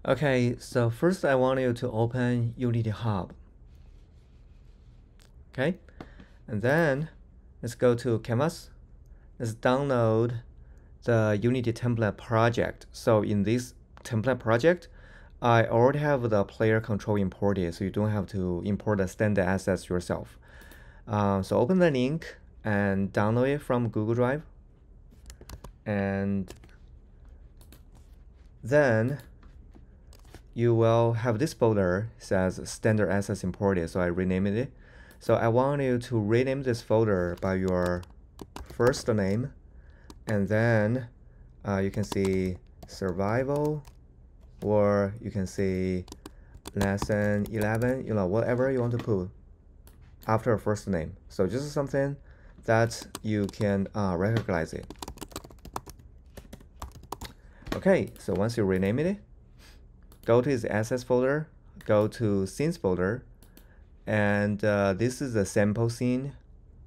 Okay, so first I want you to open Unity Hub. Okay, and then let's go to Canvas. Let's download the Unity template project. So in this template project, I already have the player control imported, so you don't have to import the standard assets yourself. So open the link and download it from Google Drive. And then you will have this folder says standard assets imported, so I renamed it. So I want you to rename this folder by your first name, and then you can see survival, or you can see lesson 11, whatever you want to put after a first name. So just something that you can recognize it. Okay, so once you rename it, go to the assets folder, go to scenes folder, and this is the sample scene.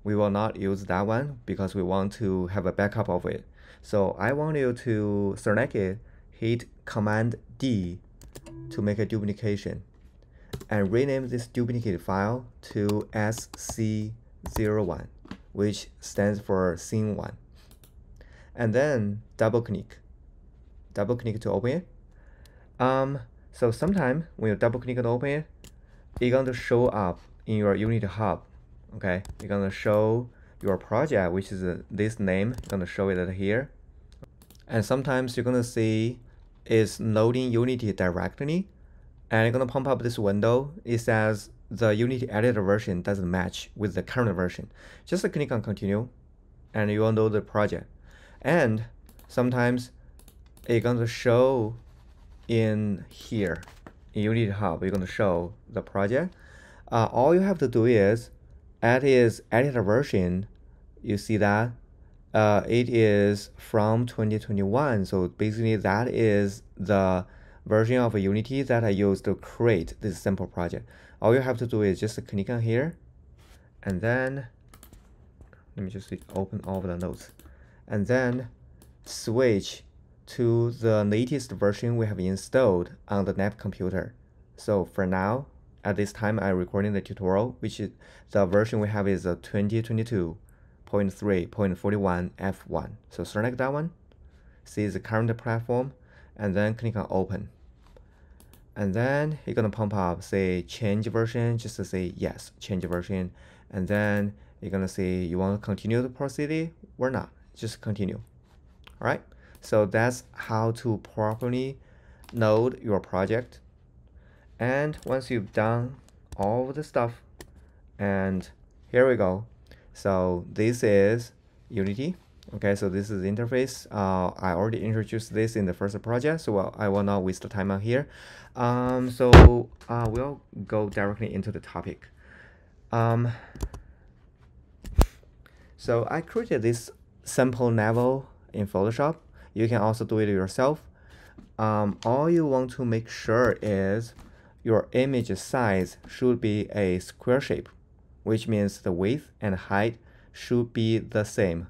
We will not use that one because we want to have a backup of it. So I want you to select it, hit Command D to make a duplication, and rename this duplicate file to SC01, which stands for scene 1. And then double click to open it. So sometime when you double click and open it, it's going to show up in your Unity Hub. Okay, you're going to show your project, which is this name. You're going to show it here. And sometimes you're going to see it's loading Unity directly, and you're going to pump up this window. It says the Unity editor version doesn't match with the current version. Just click on continue, and you will load the project. And sometimes it's going to show in here in Unity Hub. You're going to show the project. All you have to do is add its editor version. You see that it is from 2021. So basically that is the version of Unity that I used to create this simple project. All you have to do is just click on here, and then let me just open all of the notes, and then switch to the latest version we have installed on the NAP computer. So for now, at this time, I'm recording the tutorial, which is the version we have is 2022.3.41 F1. So select that one, see the current platform, and then click on open. And then you're gonna pump up, say change version, just to say yes, change version. And then you're gonna say you want to continue the procedure or not, just continue. All right. So that's how to properly load your project. And once you've done all of the stuff, and here we go. So this is Unity. Okay, so this is the interface. I already introduced this in the first project, so I will not waste the time on here. So we'll go directly into the topic. So I created this sample level in Photoshop. You can also do it yourself. All you want to make sure is your image size should be a square shape, which means the width and height should be the same.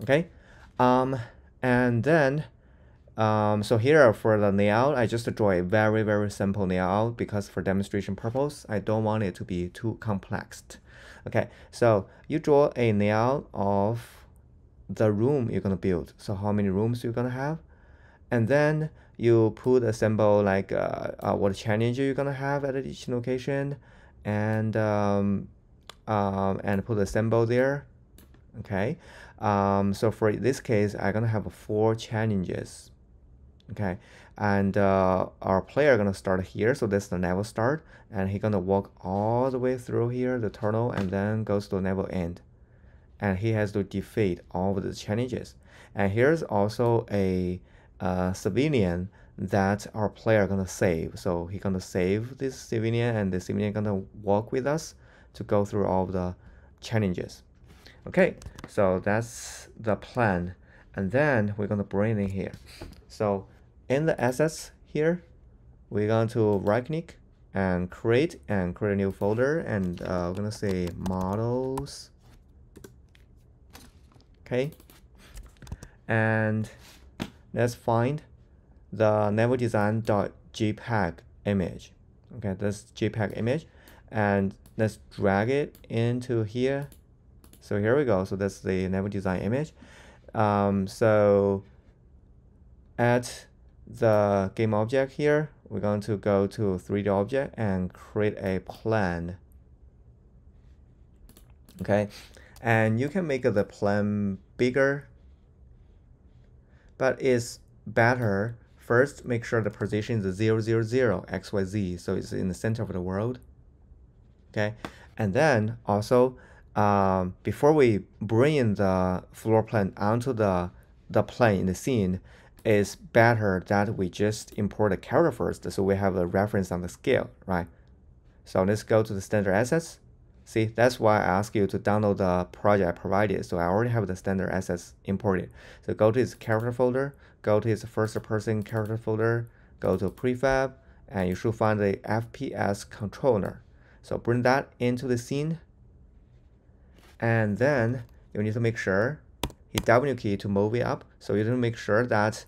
Okay, and then so here for the layout, I just draw a very simple layout because for demonstration purpose, I don't want it to be too complex. Okay, so you draw a layout of the room you're gonna build. So how many rooms you're gonna have, and then you put a symbol like what challenge you're gonna have at each location, and put a symbol there. Okay, so for this case, I'm gonna have 4 challenges. Okay, and our player gonna start here, so that's the level start, and he's gonna walk all the way through here, the tunnel, and then goes to the level end, and he has to defeat all of the challenges. And here's also a civilian that our player gonna save. So he's gonna save this civilian, and the civilian gonna walk with us to go through all of the challenges. Okay, so that's the plan. And then we're gonna bring in here. So in the assets here, we're going to right click and create a new folder, and we're gonna say models. Okay, and let's find the leveldesign.jpg image. Okay, this JPEG image, and let's drag it into here. So here we go. So that's the level design image. So at the game object here, we're going to go to 3D object and create a plan. Okay, and you can make the plan bigger, but it's better. First, make sure the position is 0, 0, 0, XYZ, so it's in the center of the world. Okay, and then also, before we bring in the floor plan onto the plane in the scene, it's better that we just import the character first, so we have a reference on the scale, right? So let's go to the standard assets. See, that's why I ask you to download the project I provided. So I already have the standard assets imported. So go to its character folder, go to its first person character folder, go to prefab, and you should find the FPS controller. So bring that into the scene. And then you need to make sure, hit W key to move it up. So you need to make sure that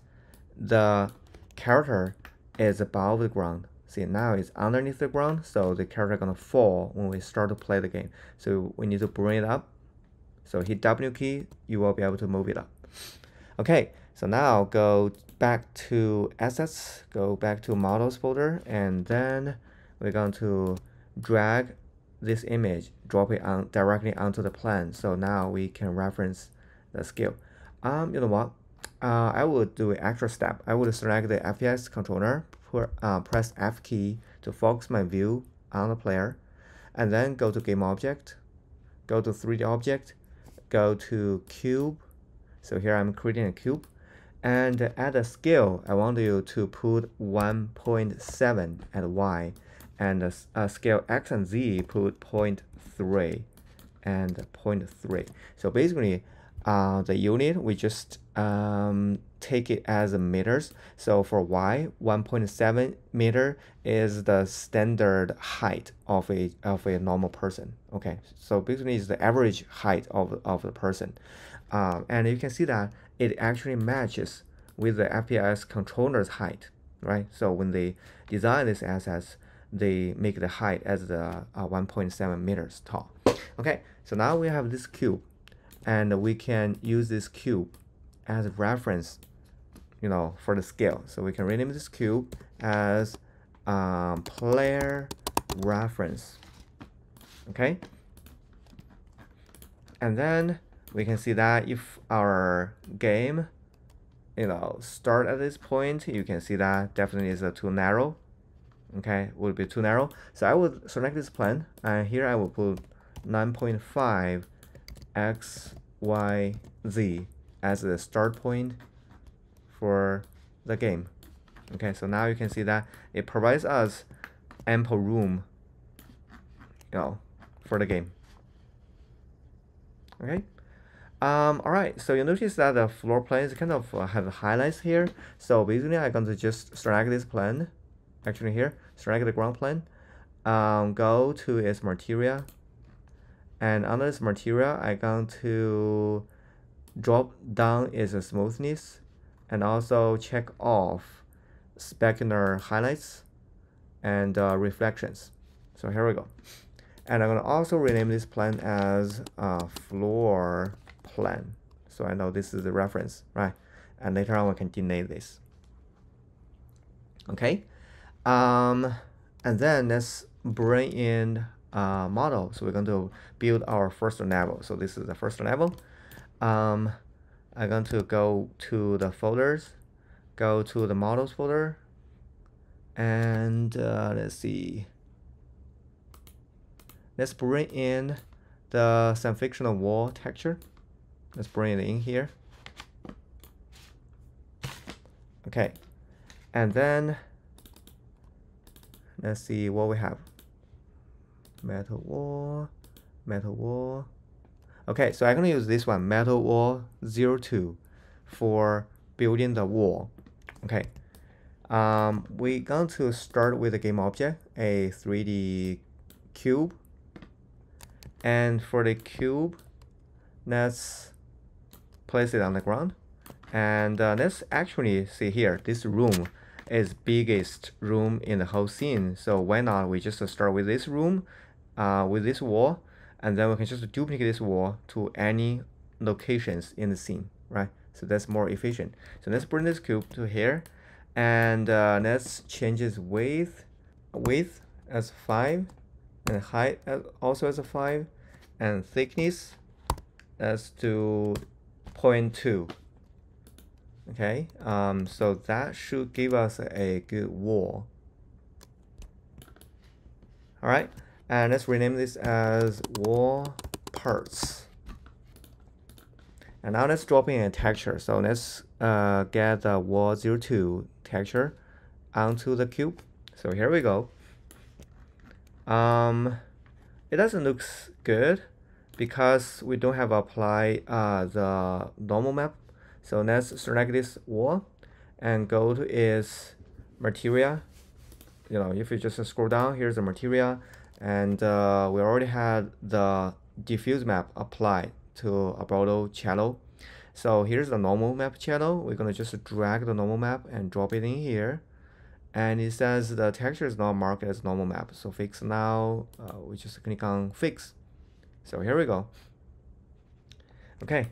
the character is above the ground. See, now it's underneath the ground, so the character gonna fall when we start to play the game. So we need to bring it up. So hit W key, you will be able to move it up. Okay, so now go back to assets, go back to models folder, and then we're going to drag this image, drop it on directly onto the plan. So now we can reference the scale. You know what? I would do an extra step. I would select the FPS controller, press F key to focus my view on the player, and then go to game object, go to 3D object, go to cube. So here I'm creating a cube, and at a scale, I want you to put 1.7 at Y, and scale X and Z put 0.3 and 0.3. So basically, the unit, we just take it as meters. So for Y, 1.7 meter is the standard height of a normal person. Okay, so basically it's the average height of the person. And you can see that it actually matches with the FPS controller's height, right? So when they design this assets, they make the height as the 1.7 meters tall. Okay, so now we have this cube, and we can use this cube as a reference, you know, for the scale. So we can rename this cube as player reference. Okay, and then we can see that if our game, you know, start at this point, you can see that definitely is too narrow. Okay, would be too narrow. So I would select this plan, and here I will put 9.5 X, Y, Z as the start point for the game. Okay, so now you can see that it provides us ample room, you know, for the game. Okay. All right, so you notice that the floor plan is kind of have highlights here. So basically, I'm going to just select this plan. Actually, here, select the ground plan. Go to its material, and under this material, I'm going to drop down its smoothness, and also check off specular highlights and reflections. So here we go. And I'm going to also rename this plan as floor plan. So I know this is the reference, right? And later on we can dename this. Okay. And then let's bring in model. So we're going to build our first level. So this is the first level. I'm going to go to the folders, go to the models folder, and let's see. Let's bring in the some fictional wall texture. Let's bring it in here. Okay, and then let's see what we have. Metal wall, metal wall. Okay, so I'm gonna use this one, metal wall 02, for building the wall. Okay, we're going to start with the game object, a 3D cube. And for the cube, let's place it on the ground. And let's actually see here, this room is biggest room in the whole scene. So why not we just start with this room, with this wall, and then we can just duplicate this wall to any locations in the scene, right? So that's more efficient. So let's bring this cube to here, and let's change its width as 5, and height also as a 5, and thickness as to 0.2. Okay, so that should give us a good wall. All right, and let's rename this as wall parts. And now let's drop in a texture. So let's get the wall 02 texture onto the cube. So here we go. It doesn't look good because we don't have applied the normal map. So let's select this wall and go to its material. You know, if you just scroll down, here's the material, and we already had the diffuse map applied to a border channel. So here's the normal map channel. We're gonna just drag the normal map and drop it in here. And it says the texture is not marked as normal map. So fix now, we just click on fix. So here we go. Okay.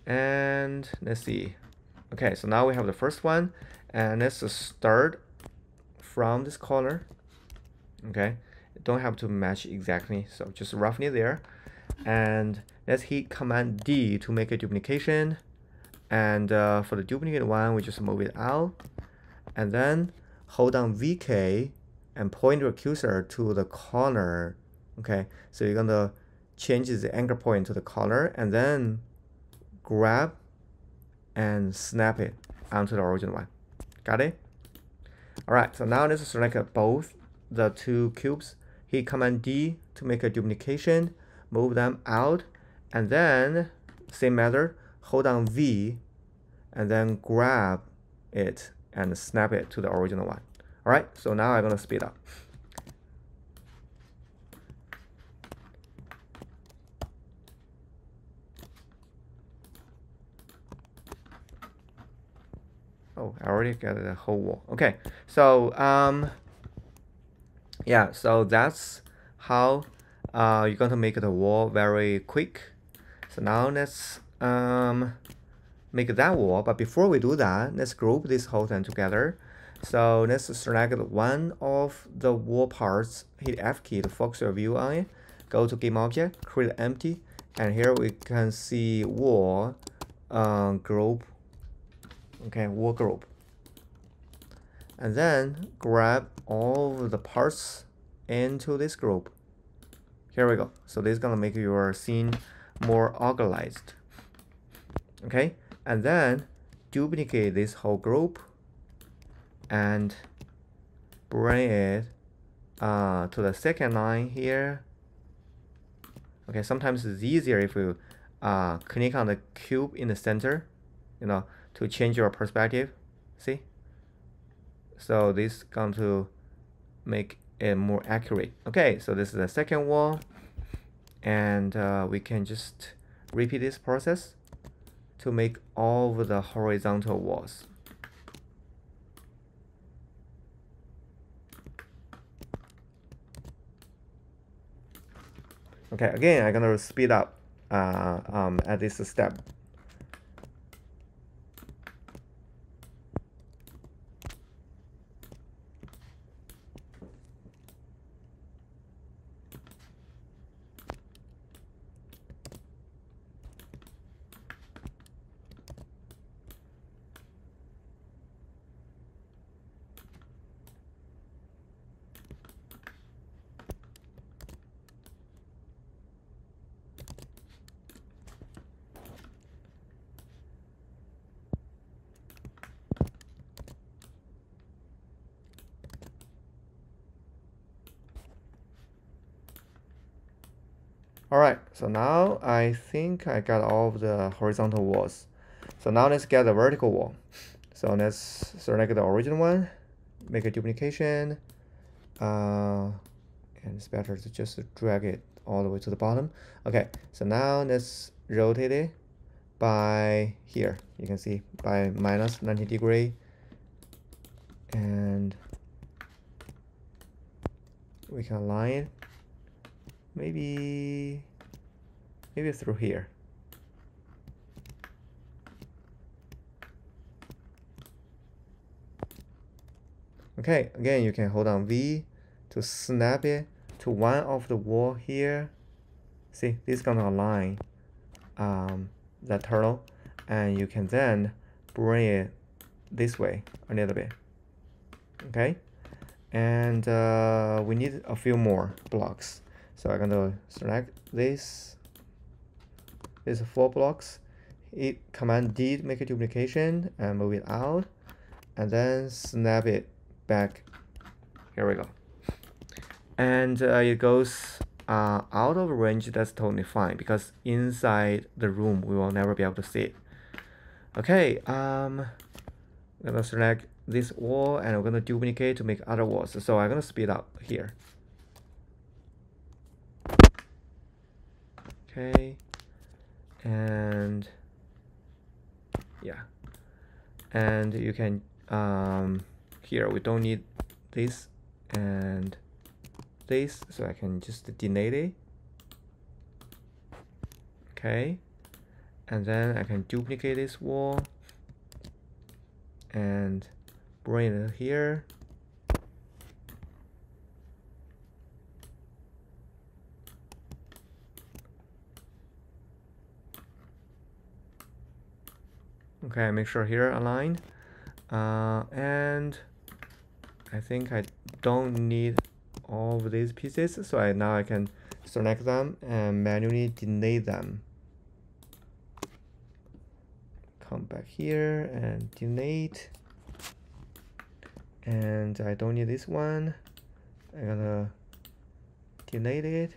And let's see. Okay, so now we have the first one, and let's start from this corner. Okay, don't have to match exactly, so just roughly there. And let's hit Command D to make a duplication. And for the duplicate one, we just move it out, and then hold down VK and point your cursor to the corner. Okay, so you're gonna change the anchor point to the corner, and then grab and snap it onto the original one. Got it? All right, so now let's select both the two cubes. Hit Command D to make a duplication, move them out, and then same method, hold down V, and then grab it and snap it to the original one. All right, so now I'm gonna speed up. Oh, I already got the whole wall. Okay, so yeah, so that's how you're going to make the wall very quick. So now let's make that wall. But before we do that, let's group this whole thing together. So let's select one of the wall parts, hit F key to focus your view on it. Go to game object, create empty, and here we can see wall group. Okay, wall group. And then grab all of the parts into this group. Here we go. So this is gonna make your scene more organized. Okay, and then duplicate this whole group and bring it to the second line here. Okay, sometimes it's easier if you click on the cube in the center, you know, to change your perspective. See? So this is going to make it more accurate. Okay, so this is the second wall, and we can just repeat this process to make all of the horizontal walls. Okay, again, I'm gonna speed up at this step. All right, so now I think I got all of the horizontal walls. So now let's get the vertical wall. So let's select the original one, make a duplication, and it's better to just drag it all the way to the bottom. Okay, so now let's rotate it by here. You can see by -90 degree. and we can align it maybe through here. Okay, again, you can hold on V to snap it to one of the wall here. See, this is gonna align that turtle, and you can then bring it this way a little bit. Okay, and we need a few more blocks. So I'm gonna select this. There's 4 blocks. Hit Command D to make a duplication and move it out, and then snap it back. Here we go. And it goes out of range. That's totally fine because inside the room we will never be able to see it. Okay, I'm gonna select this wall and I'm gonna duplicate to make other walls. So I'm gonna speed up here. Okay, and yeah, and you can here we don't need this and this, so I can just delete it. Okay, and then I can duplicate this wall and bring it here. Okay, make sure here aligned, and I think I don't need all of these pieces, so now I can select them and manually delete them. Come back here and delete, and I don't need this one. I'm gonna delete it.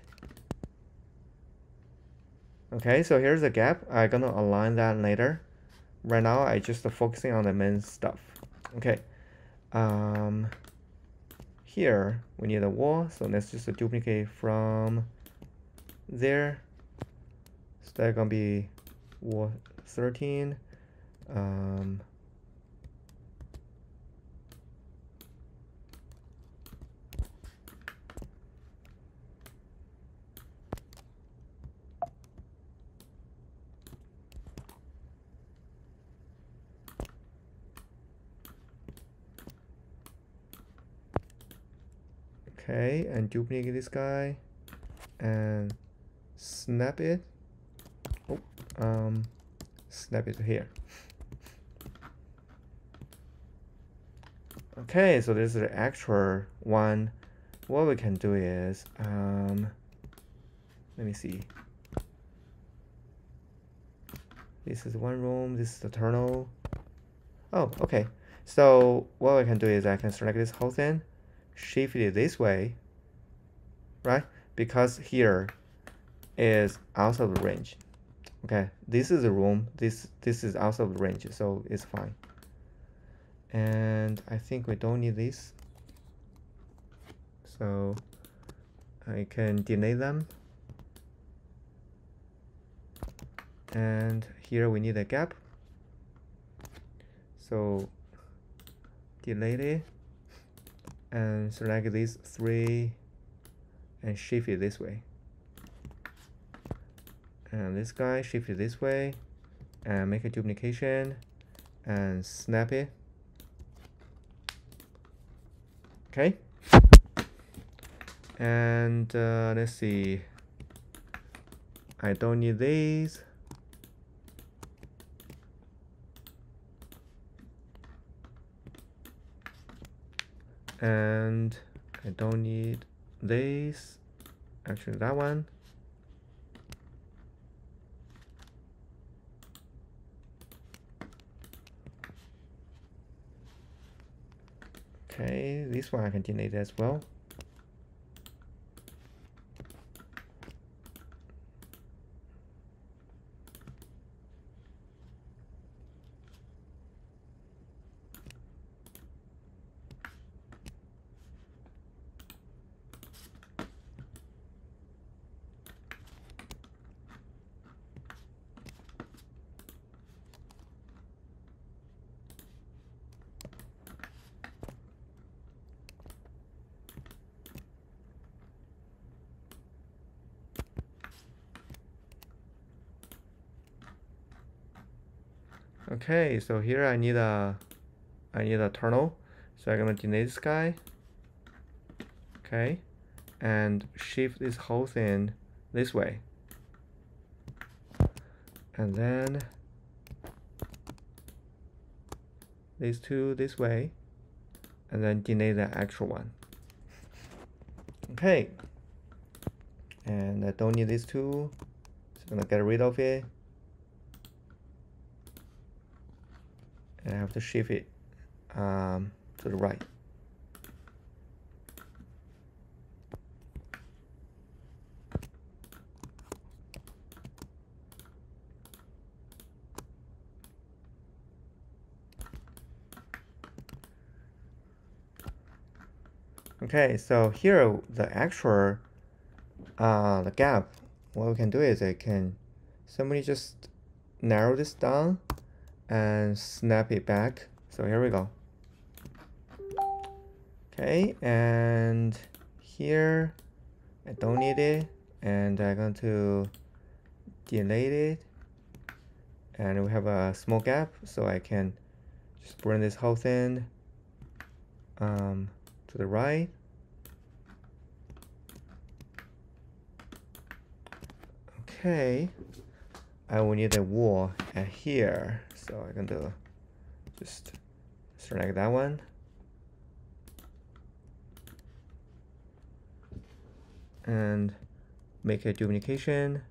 Okay, so here's the gap. I'm gonna align that later. Right now I just focusing on the main stuff. Okay, here we need a wall, so let's just duplicate from there. So that's gonna be wall 13. Okay, and duplicate this guy and snap it. Oh, snap it here. Okay, so this is the actual one. What we can do is, let me see. This is one room, this is the tunnel. Oh, okay. So what I can do is I can select this whole thing, shift it this way, right? Because here is outside of the range. Okay, this is the room, this is outside of the range, so it's fine. And I think we don't need this, so I can delete them. And here we need a gap, so delete it and select these 3 and shift it this way. And this guy, shift it this way and make a duplication and snap it. Okay, and let's see, I don't need these. And I don't need this, actually that one. Okay, this one I can delete as well. Okay, so here I need a tunnel. So I'm gonna delete this guy. Okay, and shift this whole thing this way. And then these two this way. And then delete the actual one. Okay. And I don't need these two. So I'm gonna get rid of it. And I have to shift it to the right. Okay, so here the actual the gap, what we can do is I can simply just narrow this down and snap it back. So here we go. Okay, and here I don't need it, and I'm going to delete it, and we have a small gap, so I can just bring this whole thing to the right. Okay, I will need a wall at here, so I'm going to just select that one. And make a duplication.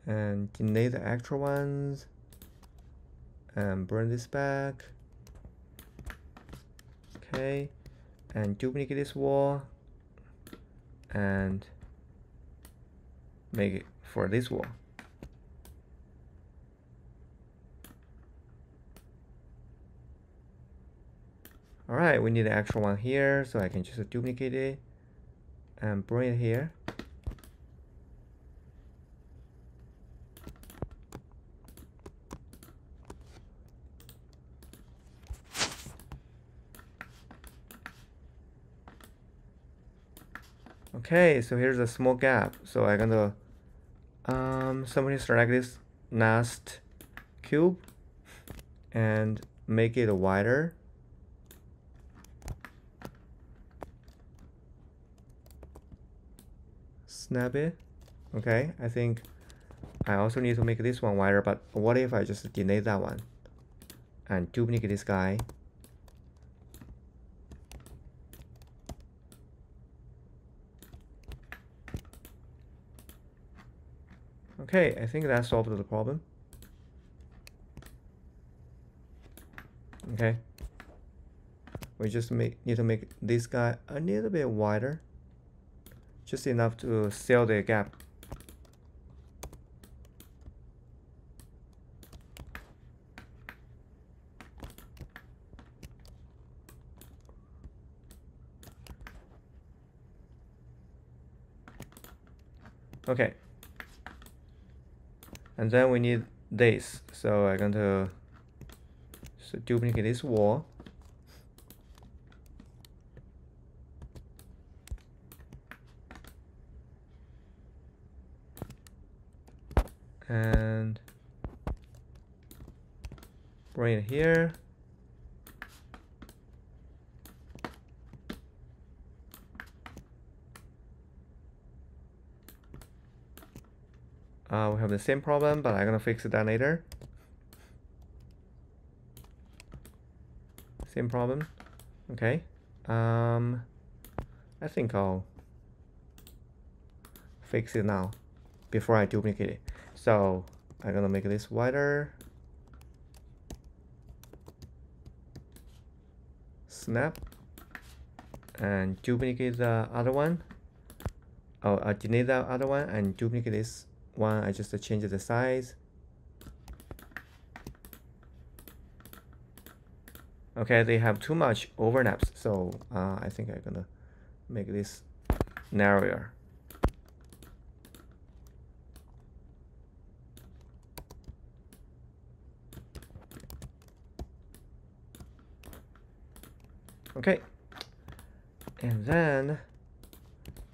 And delete the actual ones. And bring this back. Okay. And duplicate this wall. And make it for this wall. Alright, we need the actual one here, so I can just duplicate it and bring it here. Okay, so here's a small gap. So I'm gonna simply select this last cube and make it wider. Snap it. Okay, I think I also need to make this one wider, but what if I just delete that one and duplicate this guy? Okay, I think that solved the problem. Okay, we just need to make this guy a little bit wider, just enough to seal the gap. Okay, and then we need this, so I'm going to duplicate this wall. And bring it here. We have the same problem, but I'm gonna fix that later. Same problem. Okay. I think I'll fix it now before I duplicate it. So I'm gonna make this wider. Snap. And duplicate the other one. Oh, I delete the other one and duplicate this one. I just change the size. Okay, they have too much overlaps, so I think I'm gonna make this narrower. Okay, and then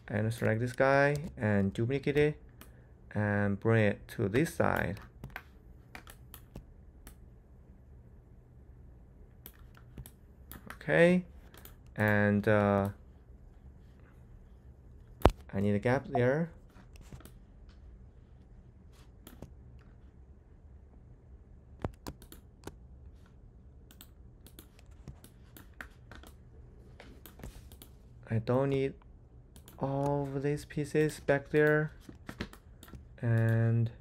I'm gonna select this guy and duplicate it and bring it to this side. Okay, and I need a gap there. I don't need all of these pieces back there, and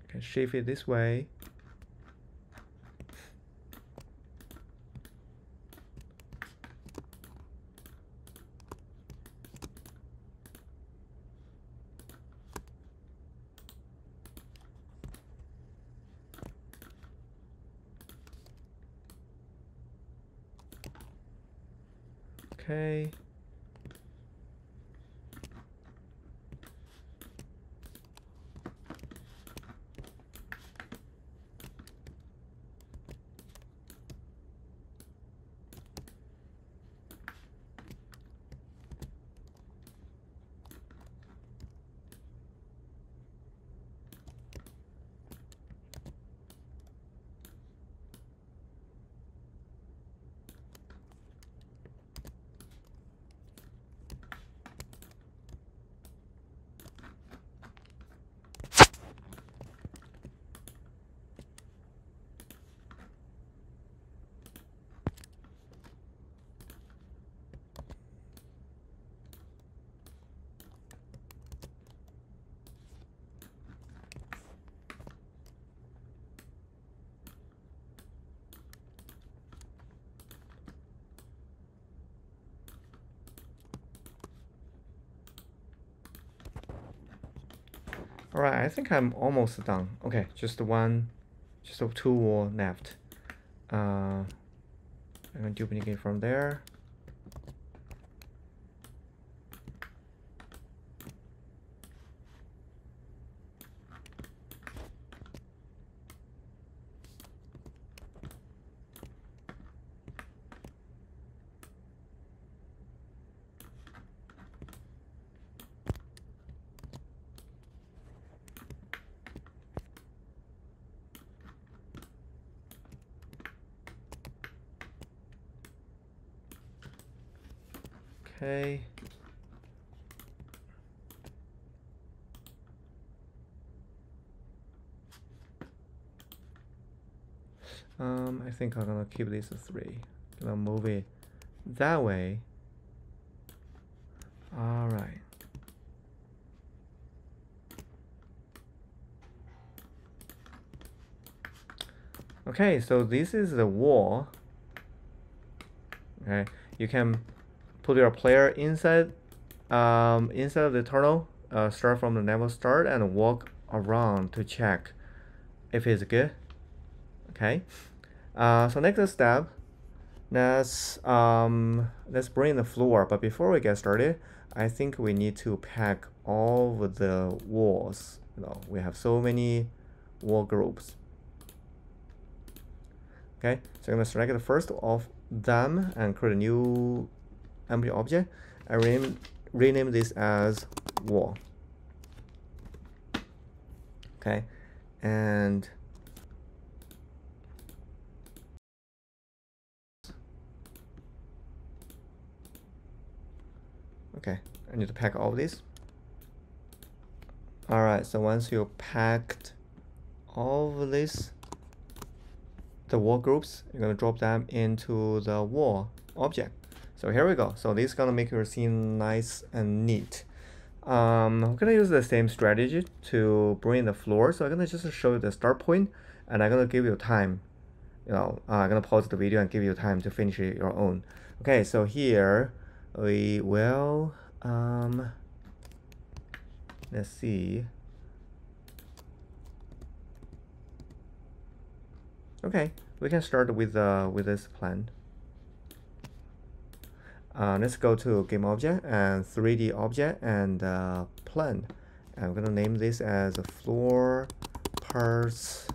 I can shift it this way. Okay. All right, I think I'm almost done. Okay, just two more left. I'm gonna duplicate from there. Okay. I think I'm gonna keep this a 3. Gonna move it that way. All right. Okay, so this is the wall. Okay, you can put your player inside of the tunnel. Start from the level start and walk around to check if it's good. Okay. So next step, let's bring the floor. But before we get started, I think we need to pack all of the walls. We have so many wall groups. Okay, so I'm gonna select the first of them and create a new empty object. I rename this as wall. Okay, and okay, I need to pack all of this. All right, so once you packed all of this, the wall groups, you're gonna drop them into the wall object. So here we go. So this is gonna make your scene nice and neat. I'm gonna use the same strategy to bring the floor. So I'm gonna just show you the start point, and I'm gonna give you time. I'm gonna pause the video and give you time to finish it your own. Okay, so here we will let's see. Okay, we can start with this plan. Let's go to game object and 3D object and plan. I'm gonna name this as floor parts.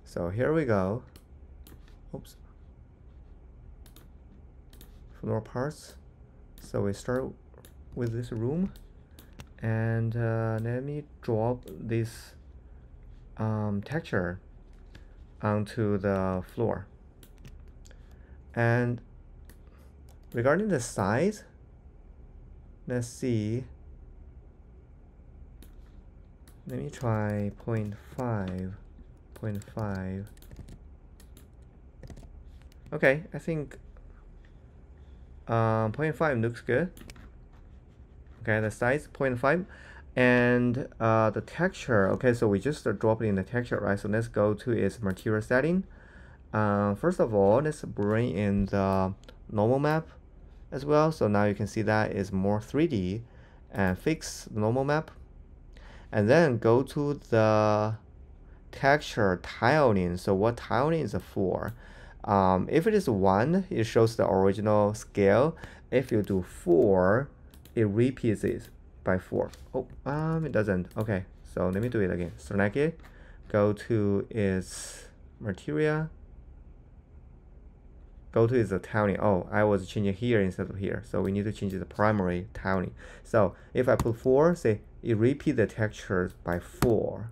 So here we go. oops, floor parts. So we start with this room, and let me drop this texture onto the floor. And regarding the size, let's see. Let me try 0.5. Okay, I think 0.5 looks good. Okay, the size 0.5, and the texture. Okay, so we just drop it in the texture, right? So let's go to its material setting. First of all, let's bring in the normal map as well. So now you can see that is more 3D, and fix the normal map. And then go to the texture tiling. So what tiling is for? If it is 1, it shows the original scale. If you do 4, it repeats it by 4. Oh, it doesn't. Okay, so let me do it again. Select it, go to its material, go to its tiling. Oh, I was changing here instead of here, so we need to change the primary tiling. So if I put 4, say it repeats the textures by 4,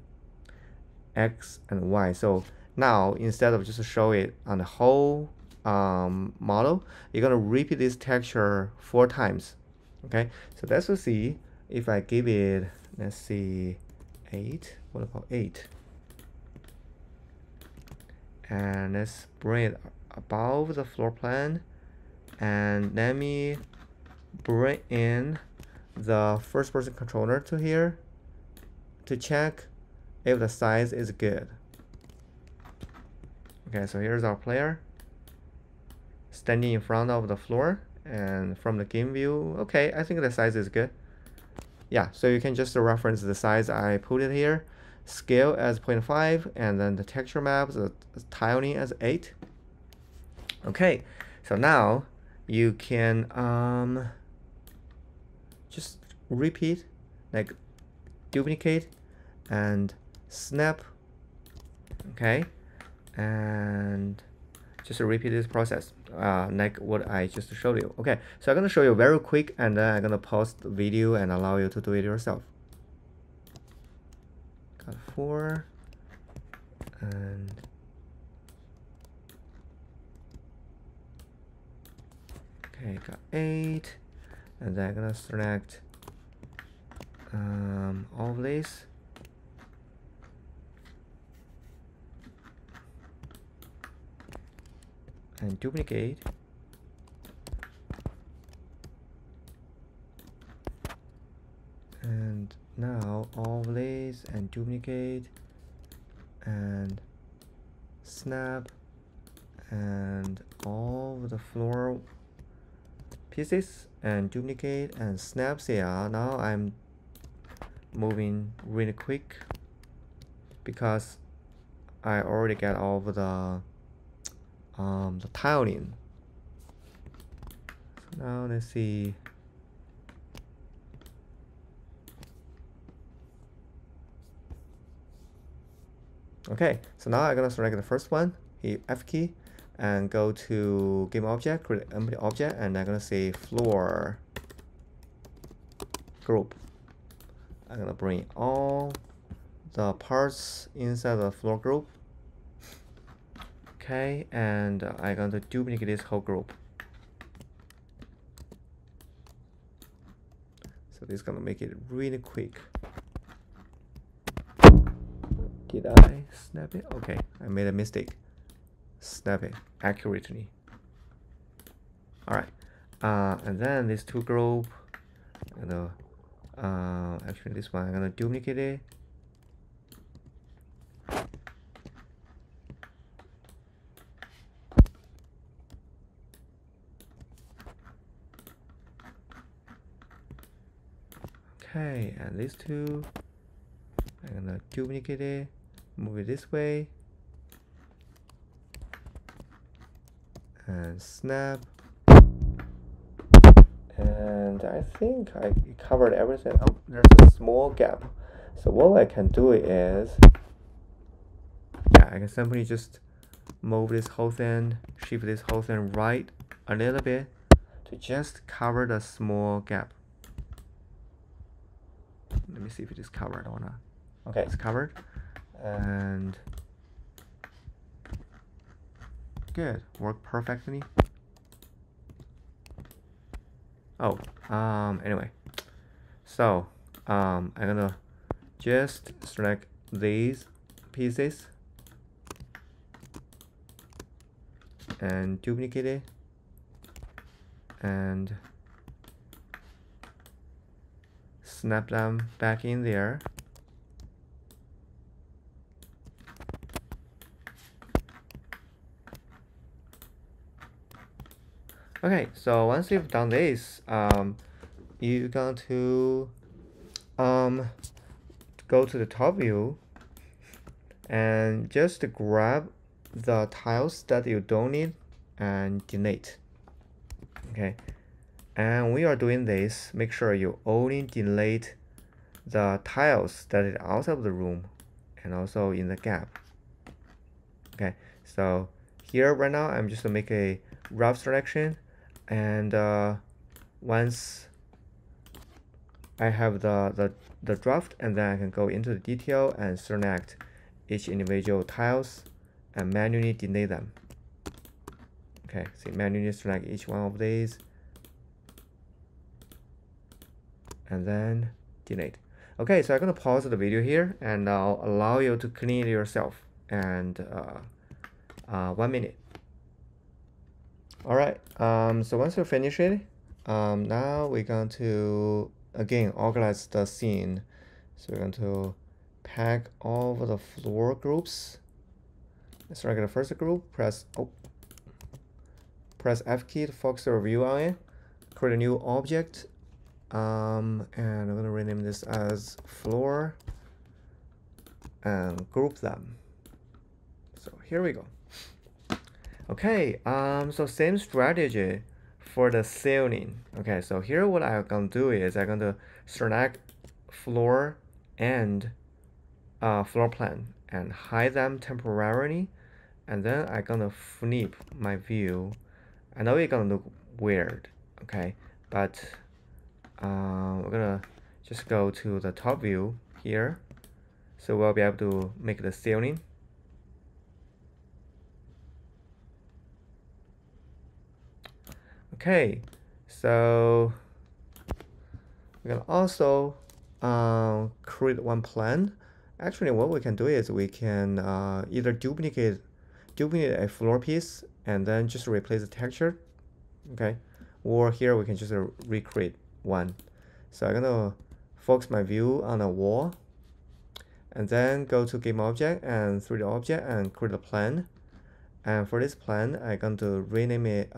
X and Y. So now instead of just show it on the whole model, you're gonna repeat this texture 4 times. Okay, so let's see if I give it, let's see, 8. What about 8? And let's bring it above the floor plan, and let me bring in the first person controller to here to check if the size is good. Okay, so here's our player standing in front of the floor, and from the game view, okay, I think the size is good. Yeah, so you can just reference the size I put it here, scale as 0.5, and then the texture map, the tiling as 8. Okay, so now you can just repeat, like duplicate and snap. Okay, and just repeat this process like what I just showed you. Okay, so I'm gonna show you very quick, and then I'm gonna pause the video and allow you to do it yourself. Got 4, and okay, got 8, and then I'm gonna select all of these. And duplicate, and now all of these, and duplicate and snap, and all of the floor pieces, and duplicate and snap. See, now I'm moving really quick because I already got all of the tiling. So now let's see. Okay, so now I'm gonna select the first one, hit F key, and go to game object, create empty object, and I'm gonna say floor group. I'm gonna bring all the parts inside the floor group. Okay, and I'm going to duplicate this whole group. So this is going to make it really quick. Did I snap it? Okay, I made a mistake. Snap it accurately. All right, and then these two group, actually this one, I'm going to duplicate it. Okay, and these two, I'm gonna duplicate it, move it this way, and snap. And I think I covered everything. Oh, there's a small gap. So what I can do is, yeah, I can simply just move this whole thing, shift this whole thing right a little bit to just cover the small gap. Let me see if it is covered or not. Okay, it's covered. And good, work perfectly. Oh, anyway, so I'm gonna just select these pieces and duplicate it and snap them back in there. Okay, so once you've done this, you're going to go to the top view and just grab the tiles that you don't need and delete. Okay, and we are doing this, make sure you only delete the tiles that is outside of the room and also in the gap. Okay, so here right now I'm just gonna make a rough selection, and once I have the draft, and then I can go into the detail and select each individual tiles and manually delete them. Okay, so manually select each one of these and then delete. Okay, so I'm gonna pause the video here and I'll allow you to clean it yourself, and 1 minute. All right, so once you finish it, now we're going to again organize the scene. So we're going to pack all of the floor groups. Select the first group, press F key to focus your view on it, create a new object, and I'm going to rename this as floor and group them. So here we go. Okay, so same strategy for the ceiling. Okay, so here what I'm gonna do is I'm gonna select floor and floor plan and hide them temporarily, and then I'm gonna flip my view. I know it's gonna look weird, okay, but we're gonna just go to the top view here, so we'll be able to make the ceiling. Okay, so we can also create one plan. Actually, what we can do is we can either duplicate a floor piece and then just replace the texture, okay? Or here we can just recreate one. So I'm gonna focus my view on a wall, and then go to game object and 3D object and create a plan. And for this plan, I'm going to rename it,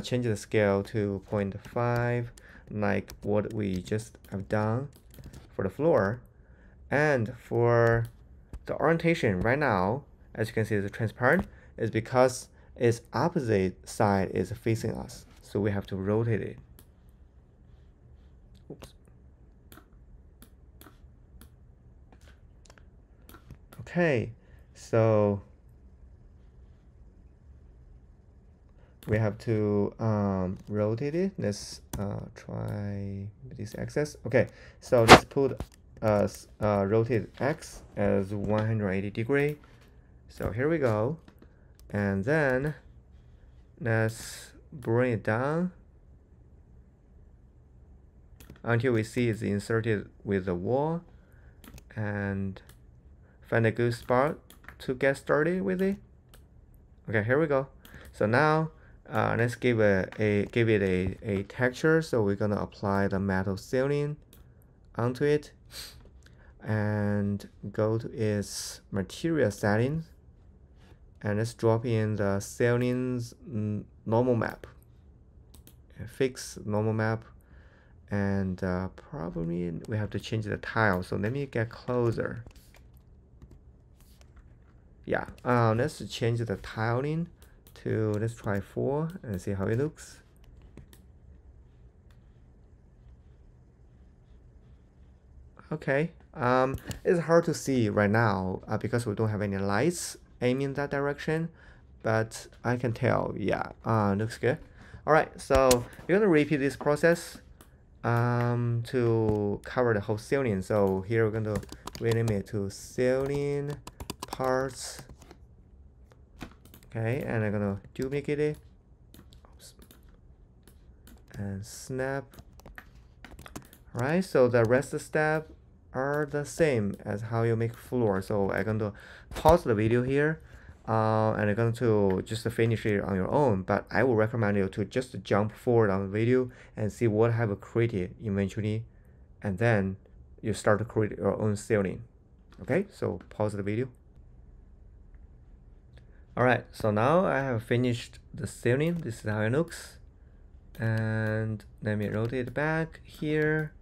change the scale to 0.5, like what we just have done for the floor. And for the orientation right now, as you can see, it's transparent, is because its opposite side is facing us. So we have to rotate it. Oops. Okay, so we have to rotate it. Let's try this axis. Okay, so let's put rotate X as 180 degree. So here we go, and then let's bring it down until we see it's inserted with the wall, and find a good spot to get started with it. Okay, here we go. So now let's give it a texture. So we're gonna apply the metal ceiling onto it and go to its material settings, and let's drop in the ceiling's normal map, fix normal map, and probably we have to change the tile. So let me get closer. Yeah, let's change the tiling to, let's try 4 and see how it looks. Okay, it's hard to see right now because we don't have any lights aiming that direction, but I can tell, yeah, looks good. All right, so you're gonna repeat this process to cover the whole ceiling. So here we're going to rename it to ceiling parts. Okay, and I'm gonna duplicate it. Oops. And snap. Right, so the rest of the steps are the same as how you make floor. So I'm going to pause the video here, and I'm going to just finish it on your own. But I would recommend you to just jump forward on the video and see what I have created eventually, and then you start to create your own ceiling. Okay, so pause the video. Alright, so now I have finished the ceiling. This is how it looks. And let me rotate it back here.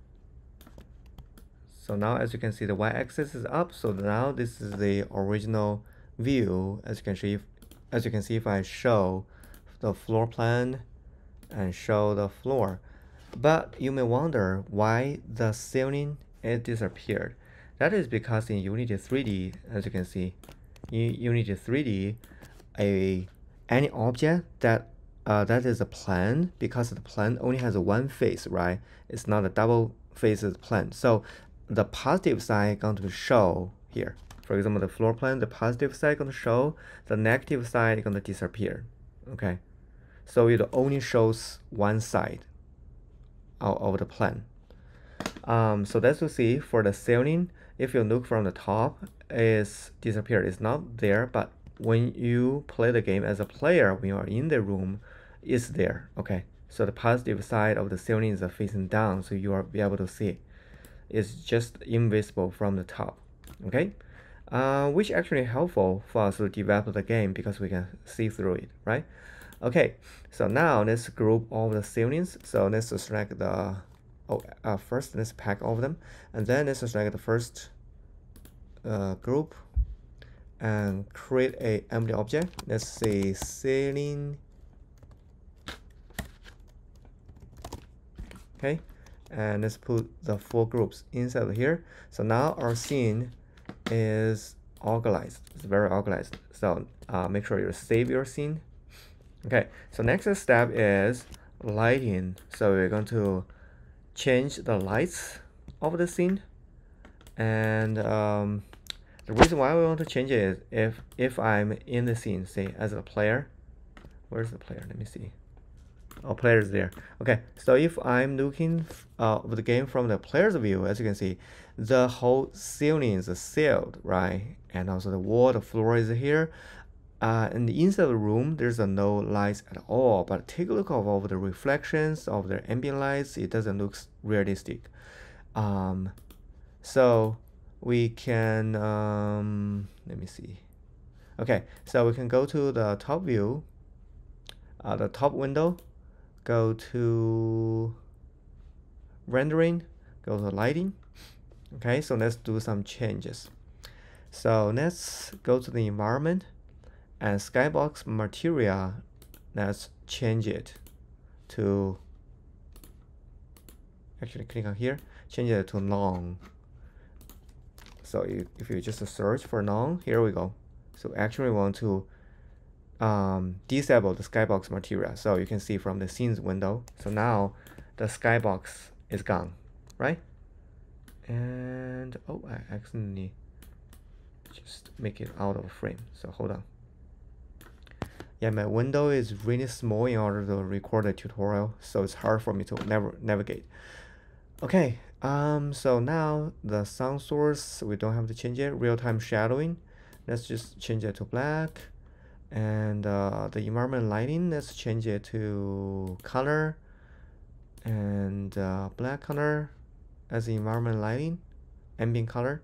So now, as you can see, the y-axis is up. So now this is the original view. As you can see, if I show the floor plan and show the floor, but you may wonder why the ceiling it disappeared. That is because in Unity 3D, as you can see, in Unity 3D, any object that is a plan, because the plan only has one face, right? It's not a double faces plan. So the positive side going to show here. For example, the floor plan, the positive side going to show, the negative side going to disappear. Okay, so it only shows one side of the plan. So that's to see for the ceiling. If you look from the top, it's disappeared. It's not there, but when you play the game as a player, when you are in the room, it's there. Okay, so the positive side of the ceiling is facing down, so you are be able to see it. It's just invisible from the top. Okay, which actually helpful for us to develop the game because we can see through it, right? Okay, so now let's group all the ceilings. So let's select the first let's pack all of them, and then let's select the first group and create a empty object. Let's say ceiling. Okay, and let's put the 4 groups inside of here. So now our scene is organized. It's very organized. So make sure you save your scene. Okay, so next step is lighting. So we're going to change the lights of the scene, and the reason why we want to change it is if I'm in the scene, say as a player. Where's the player? Let me see. Oh, player is there. Okay, so if I'm looking with the game from the player's view, as you can see, the whole ceiling is sealed, right? And also the wall, the floor is here. And inside the room, there's no lights at all. But take a look at all the reflections of the ambient lights. It doesn't look realistic. So we can let me see. Okay, so we can go to the top view, the top window, go to rendering, go to lighting. Okay, so let's do some changes. So let's go to the environment and skybox material. Let's change it to, actually click on here, change it to none. So if you just search for none, here we go. So actually we want to disable the skybox material. So you can see from the scenes window. So now the skybox is gone, right? And oh, I accidentally just make it out of frame. So hold on. Yeah, my window is really small in order to record a tutorial, so it's hard for me to navigate. Okay, so now the sound source, we don't have to change it. Real-time shadowing, let's just change it to black. And the environment lighting, let's change it to color, and black color as the environment lighting, ambient color.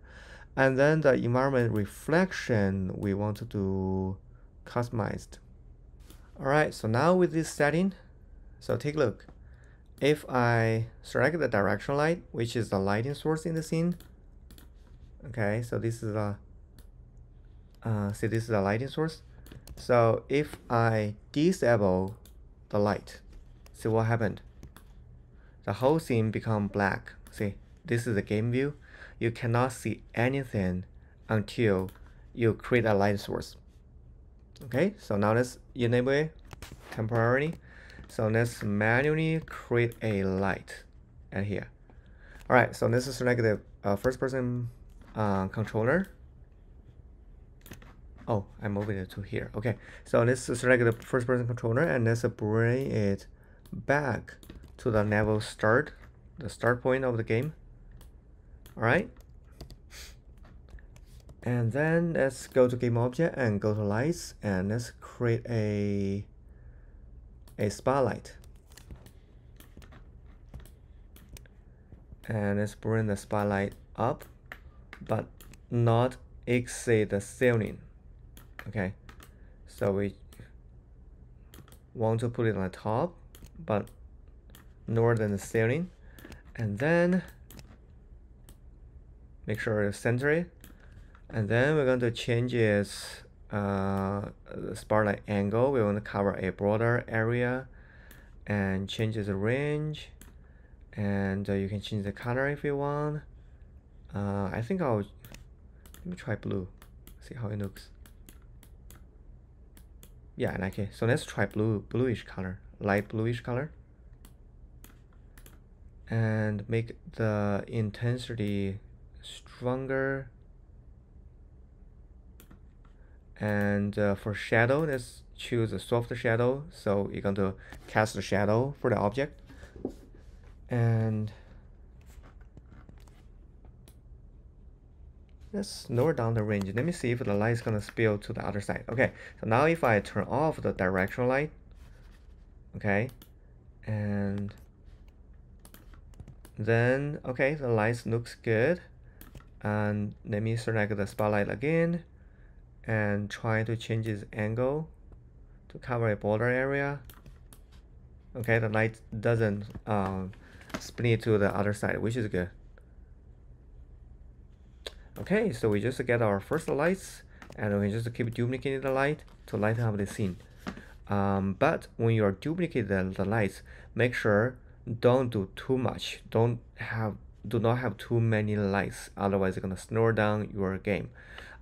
And then the environment reflection, we want to do customized. Alright, so now with this setting, so take a look. If I select the direction light, which is the lighting source in the scene, okay, so this is a see, this is the lighting source. So if I disable the light, see what happened? The whole scene become black. See, this is the game view. You cannot see anything until you create a light source. Okay, so now let's enable it temporarily. So let's manually create a light at here. All right, so let's select the first person controller. Oh, I moved it to here. Okay, so let's select the first person controller and let's bring it back to the level start, the start point of the game. All right. And then let's go to game object and go to lights and let's create a spotlight. And let's bring the spotlight up, but not exceed the ceiling. Okay, so we want to put it on the top, but lower than the ceiling. And then make sure to center it. And then we're going to change its the spotlight angle. We want to cover a broader area and change the range. And you can change the color if you want. I think let me try blue, see how it looks. Yeah, I like it. So let's try bluish color, light bluish color. And make the intensity stronger. And for shadow, let's choose a soft shadow. So you're going to cast the shadow for the object. And let's lower down the range. Let me see if the light is going to spill to the other side. Okay, so now if I turn off the directional light, okay, and then, okay, the light looks good. And let me select the spotlight again and try to change its angle to cover a border area. Okay, the light doesn't split to the other side, which is good. Okay, so we just get our first lights and we just keep duplicating the light to light up the scene. But when you are duplicating the lights, make sure don't do too much. Do not have too many lights, otherwise it's gonna slow down your game.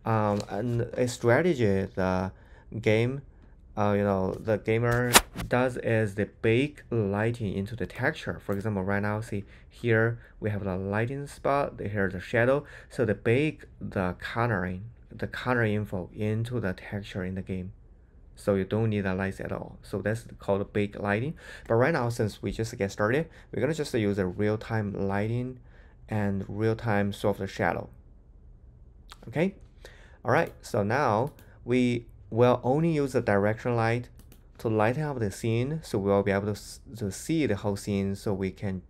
And a strategy the game, the gamer does is they bake lighting into the texture. For example, right now, see here we have the lighting spot, here's the shadow. So they bake the color info into the texture in the game. So you don't need the lights at all. So that's called bake lighting. But right now, since we just get started, we're gonna just use a real-time lighting and real-time soft shadow. Okay. All right, so now we will only use the direction light to light up the scene, so we'll be able to see the whole scene, so we can,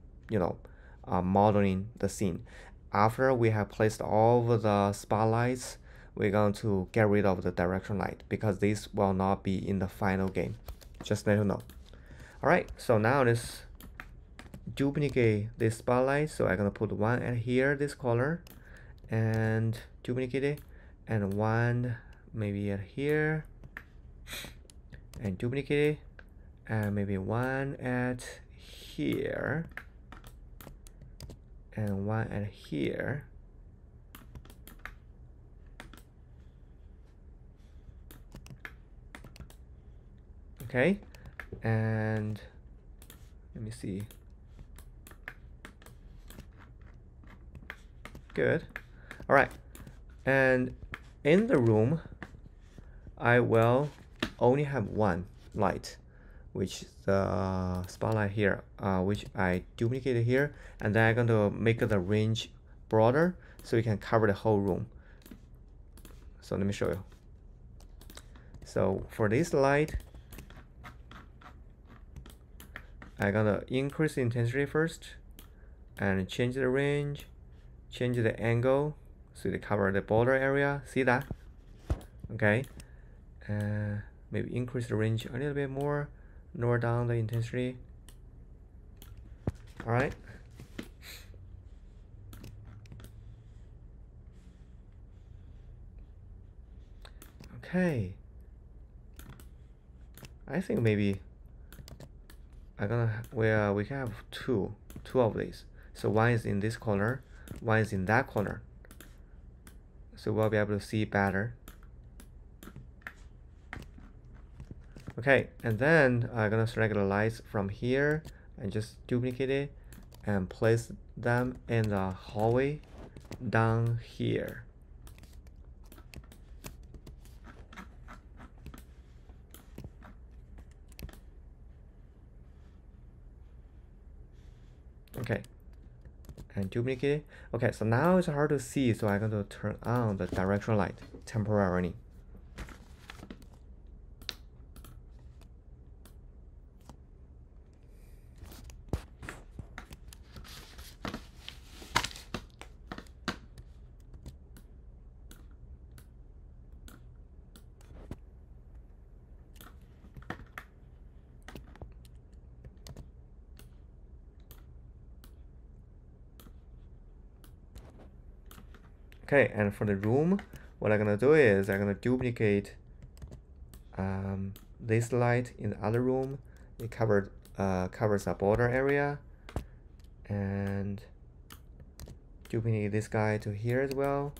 modeling the scene. After we have placed all of the spotlights, we're going to get rid of the direction light because this will not be in the final game. Just let you know. All right, so now let's duplicate this spotlight. So I'm gonna put one at here, this color, and duplicate it. And one maybe at here and duplicate it, and maybe one at here and one at here. Okay, and let me see. Good. All right, and in the room, I will only have one light, which is the spotlight here, which I duplicated here, and then I'm going to make the range broader so you can cover the whole room. So let me show you. So for this light, I'm gonna increase the intensity first and change the range, change the angle so to cover the border area. See that? Okay, maybe increase the range a little bit more, lower down the intensity. All right. Okay. I think maybe we can have two of these. So one is in this corner, one is in that corner. So we'll be able to see better. Okay, and then I'm gonna select the lights from here and just duplicate it and place them in the hallway down here. Okay, and duplicate it. Okay, so now it's hard to see, so I'm going to turn on the direction light temporarily. Okay, and for the room, what I'm gonna do is I'm gonna duplicate this light in the other room. It covers a border area, and duplicate this guy to here as well.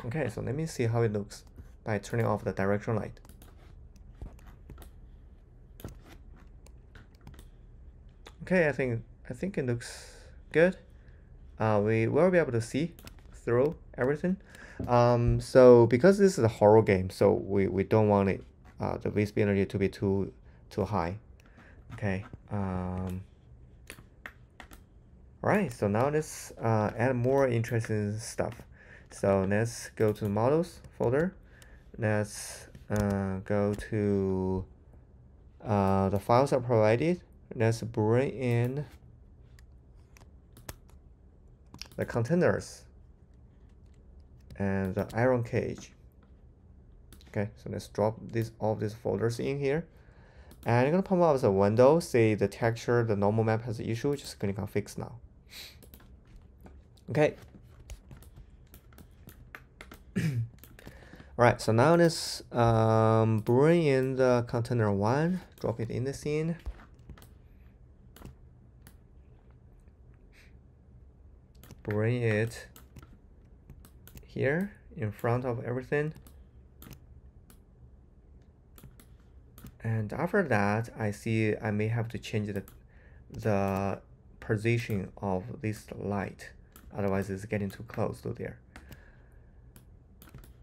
Okay, so let me see how it looks by turning off the direction light. Okay, I think it looks good. We will be able to see through everything. So because this is a horror game, so we don't want it the visibility to be too high. Okay. Alright, so now let's add more interesting stuff. So let's go to models folder. Let's go to the files are provided. Let's bring in the containers and the iron cage. Okay, so let's drop all of these folders in here. And I'm gonna pop up as a window, say the texture, the normal map has an issue, just click on fix now. Okay. Alright, so now let's bring in the container 1, drop it in the scene. Bring it here in front of everything. And after that, I see I may have to change the position of this light. Otherwise, it's getting too close to there.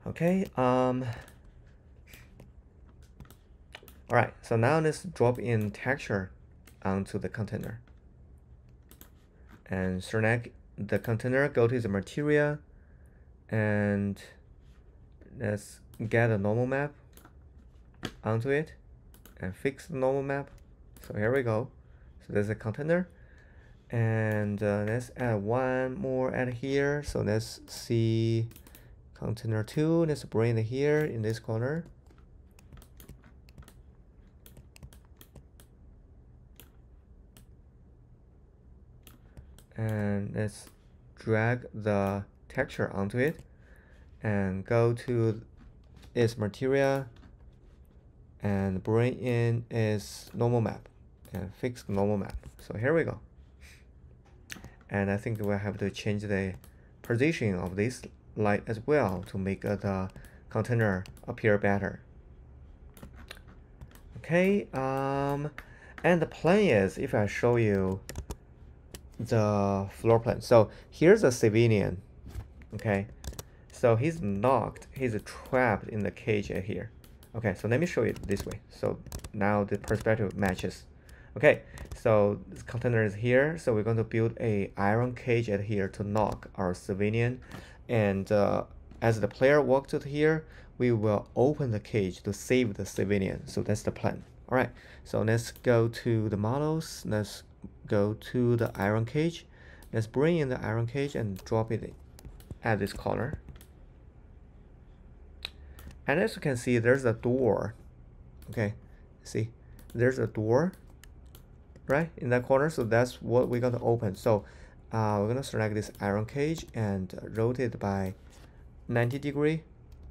Okay. All right. So now let's drop in texture onto the container. And select the container. Go to the material, and let's get a normal map onto it. And fix the normal map. So here we go. So there's a container, and let's add one more add here. So let's see container 2. Let's bring it here in this corner. And let's drag the texture onto it and go to its material and bring in its normal map and fix the normal map. So here we go. And I think we'll have to change the position of this light as well to make the container appear better. Okay, and the plan is, if I show you the floor plan. So here's a civilian, okay? So he's knocked, he's trapped in the cage here. Okay, so let me show you this way. So now the perspective matches. Okay, so this container is here. So we're going to build a iron cage at here to knock our civilian. And as the player walks to here, we will open the cage to save the civilian. So that's the plan. All right, so let's go to the models. Let's go to the iron cage. Let's bring in the iron cage and drop it at this corner. And as you can see, there's a door. Okay, see, there's a door right in that corner. So that's what we're going to open. So we're gonna select this iron cage and rotate by 90 degree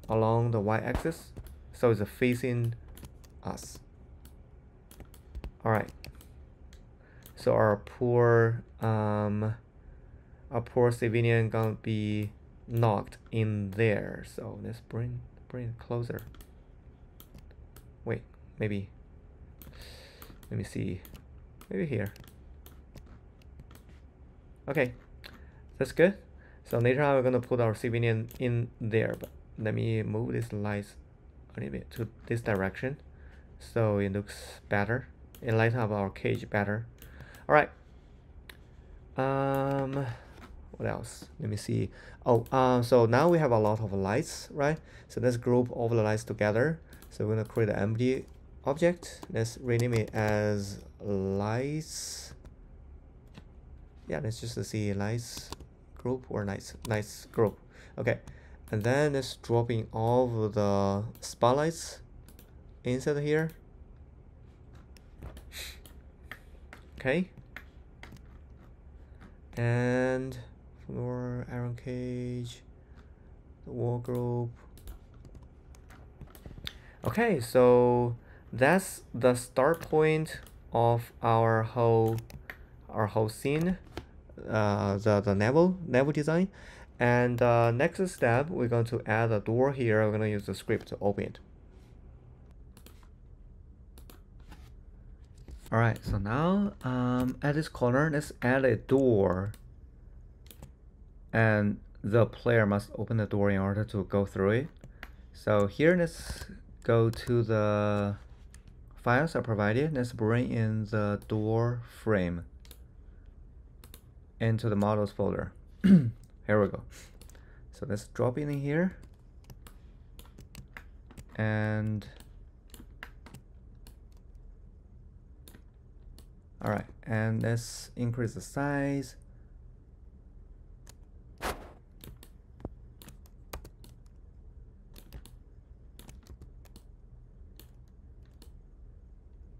along the y-axis, so it's facing us. All right. So our poor civilian gonna be knocked in there. So let's bring it closer. Wait, maybe. Let me see. Maybe here. Okay, that's good. So later on we're gonna put our civilian in there, but let me move this lights a little bit to this direction so it looks better. It lights up our cage better. All right. What else? Let me see. Oh, so now we have a lot of lights, right? So let's group all the lights together. So we're gonna create an empty object. Let's rename it as lights. Yeah, let's just see lights group or lights group. Okay, and then let's drop in all of the spotlights inside here. Okay. And floor, iron cage, the wall group. Okay, so that's the start point of our whole scene, the level design. And next step, we're going to add a door here. We're going to use the script to open it. All right, so now at this corner, let's add a door. And the player must open the door in order to go through it. So here, let's go to the files are provided. Let's bring in the door frame into the models folder. Here we go. So let's drop it in here. And all right, and let's increase the size.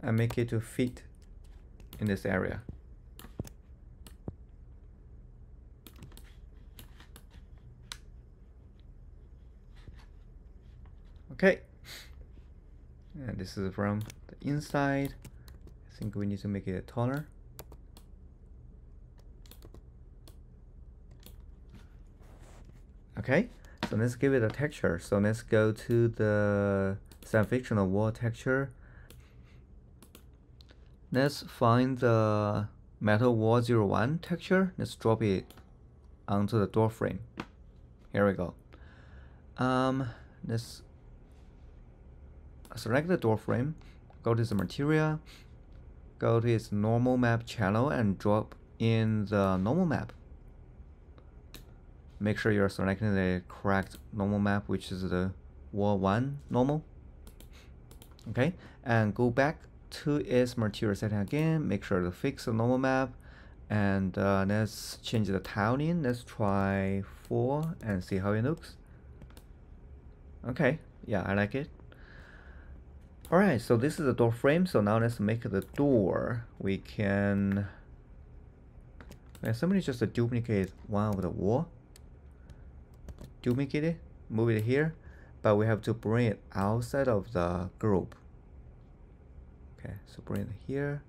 And make it to fit in this area. Okay. And this is from the inside. I think we need to make it taller. Okay, so let's give it a texture. So let's go to the science fictional wall texture. Let's find the metal wall 01 texture. Let's drop it onto the door frame. Here we go. Let's select the door frame, go to the material, go to its normal map channel and drop in the normal map. Make sure you're selecting the correct normal map, which is the wall 1 normal. Okay, and go back to its material setting again. Make sure to fix the normal map, and let's change the tiling. Let's try 4 and see how it looks. Okay, yeah, I like it. All right, so this is the door frame. So now let's make the door. We can somebody just duplicate one of the wall. Duplicate it, move it here, but we have to bring it outside of the group. Okay, so bring it here.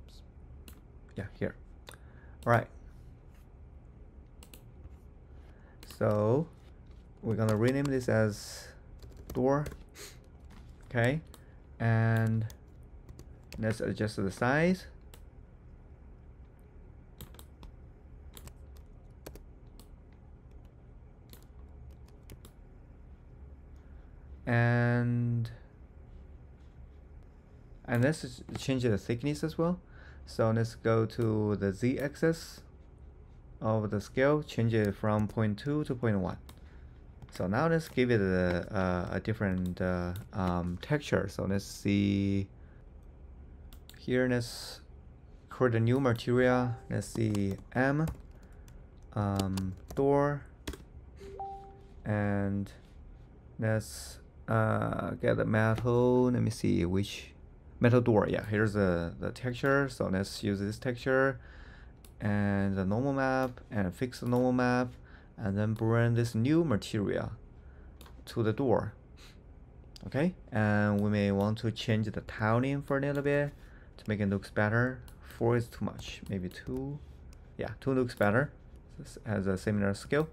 Oops. Yeah, here. All right. So we're gonna rename this as door. Okay, and let's adjust the size. And let's change the thickness as well. So let's go to the z-axis of the scale, change it from 0.2 to 0.1. So now let's give it a different texture. So let's see here. Let's create a new material. Let's see M door, and let's get the metal. Let me see which metal door. Yeah, here's the texture. So let's use this texture and the normal map and fix the normal map, and then bring this new material to the door. Okay, and we may want to change the tiling for a little bit to make it look better. 4 is too much, maybe 2. Yeah, 2 looks better. This has a similar scale.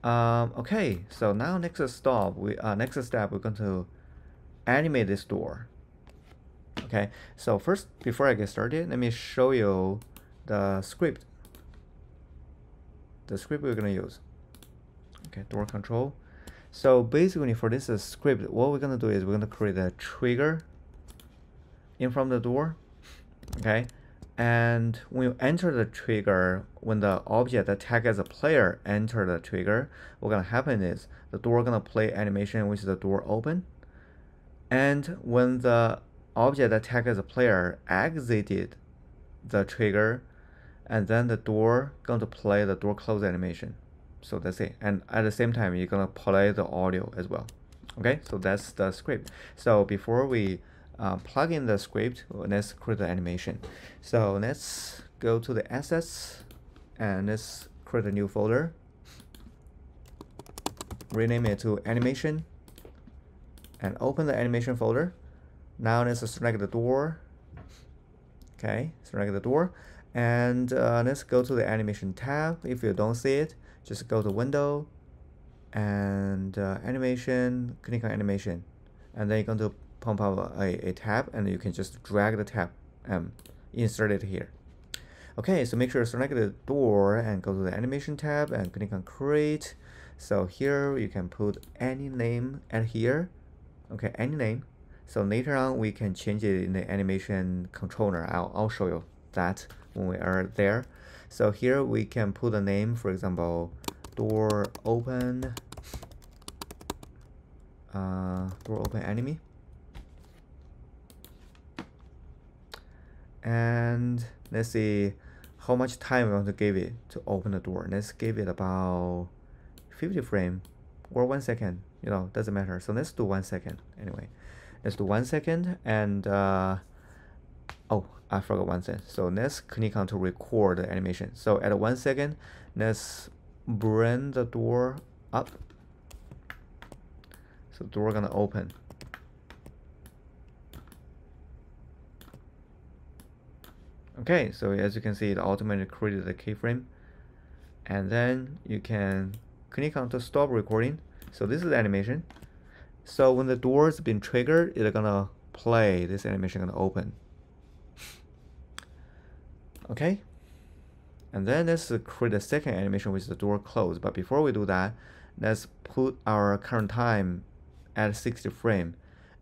Okay, so now next step we're going to animate this door. Okay, so first, before I get started, let me show you the script we're going to use. Okay, door control. So basically for this script, what we're going to do is we're going to create a trigger in front of the door. Okay, and when you enter the trigger, when the object that tag as a player enter the trigger, what's going to happen is the door going to play animation, which is the door open. And when the object that tag as a player exited the trigger, and then the door going to play the door close animation. So that's it. And at the same time, you're going to play the audio as well. Okay, so that's the script. So before we plug in the script, let's create the animation. So let's go to the assets and let's create a new folder. Rename it to animation and open the animation folder. Now let's select the door. Okay, select the door. And let's go to the animation tab. If you don't see it, just go to window and animation, click on animation, and then you're going to pump up a tab, and you can just drag the tab and insert it here. Okay, so make sure to select the door and go to the animation tab and click on create. So here you can put any name at here. Okay, any name. So later on we can change it in the animation controller. I'll show you that when we are there. So here we can put a name, for example, door open enemy. And let's see how much time we want to give it to open the door. Let's give it about 50 frames or 1 second, doesn't matter. So let's do 1 second anyway. Let's do 1 second, and oh, I forgot 1 second. So let's click on to record the animation. So at 1 second, let's bring the door up. So the door gonna open. Okay, so as you can see, it automatically created the keyframe, and then you can click on to stop recording. So this is the animation. So when the door's been triggered, it's gonna play. This animation gonna open. Okay, and then let's create a second animation with the door closed. But before we do that, let's put our current time at 60 frames,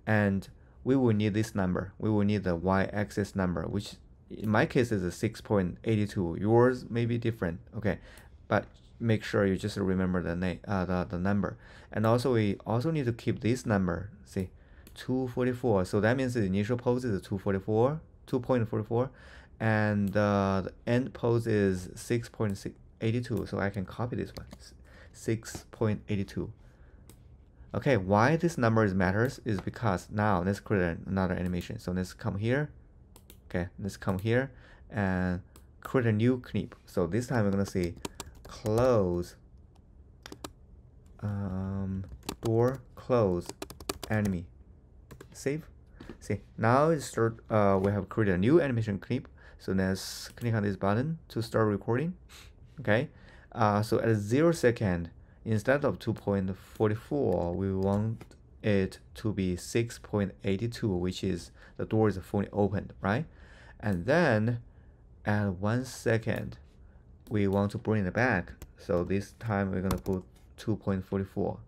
and we will need this number. We will need the y-axis number, which in my case is a 6.82. Yours may be different. Okay, but make sure you just remember the name, the number. And also we also need to keep this number. See, 244. So that means the initial pose is 2.44, and the end pose is 6.82. So I can copy this one, 6.82. Okay, why this number matters is because now let's create another animation. So let's come here. Okay, let's come here and create a new clip. So this time we're gonna see close, door close enemy. Save. See, now it's we have created a new animation clip. So let's click on this button to start recording. Okay, so at 0 second, instead of 2.44, we want it to be 6.82, which is the door is fully opened, right? And then at 1 second, we want to bring it back. So this time we're gonna put 2.44.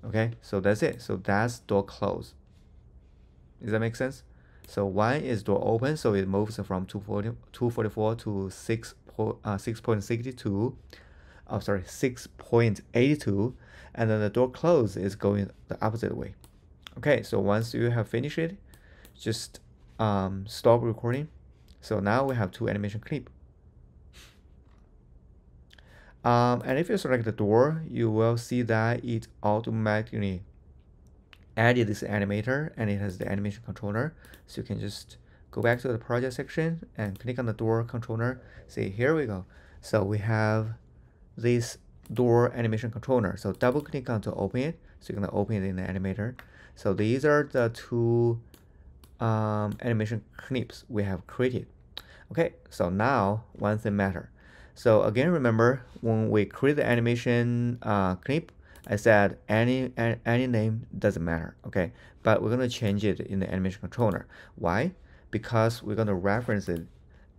Okay, so that's it. So that's door close. Does that make sense? So 1 is door open, so it moves from 244 to 6.62. Oh, sorry, 6.82, and then the door close is going the opposite way. Okay, so once you have finished it, just stop recording. So now we have 2 animation clip. And if you select the door, you will see that it automatically added this animator, and it has the animation controller. So you can just go back to the project section and click on the door controller. See, here we go. So we have this door animation controller. So double click on to open it. So you're gonna open it in the animator. So these are the two animation clips we have created. Okay, so now one thing matter. So again, remember when we create the animation clip, I said any name doesn't matter. Okay, but we're gonna change it in the animation controller. Why? Because we're gonna reference it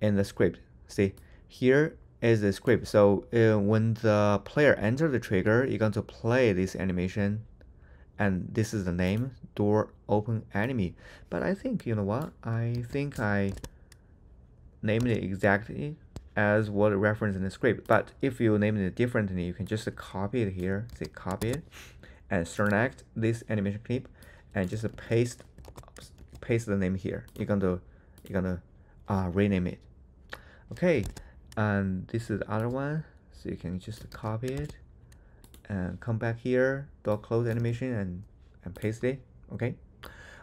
in the script. See, here is the script. So when the player enters the trigger, you're going to play this animation, and this is the name, door open enemy. But I think, you know what? I think I named it exactly as what it referenced in the script. But if you name it differently, you can just copy it here. Say copy it and select this animation clip and just paste the name here. You're gonna rename it. Okay, and this is the other one. So you can just copy it and come back here, door close animation, and paste it. Okay.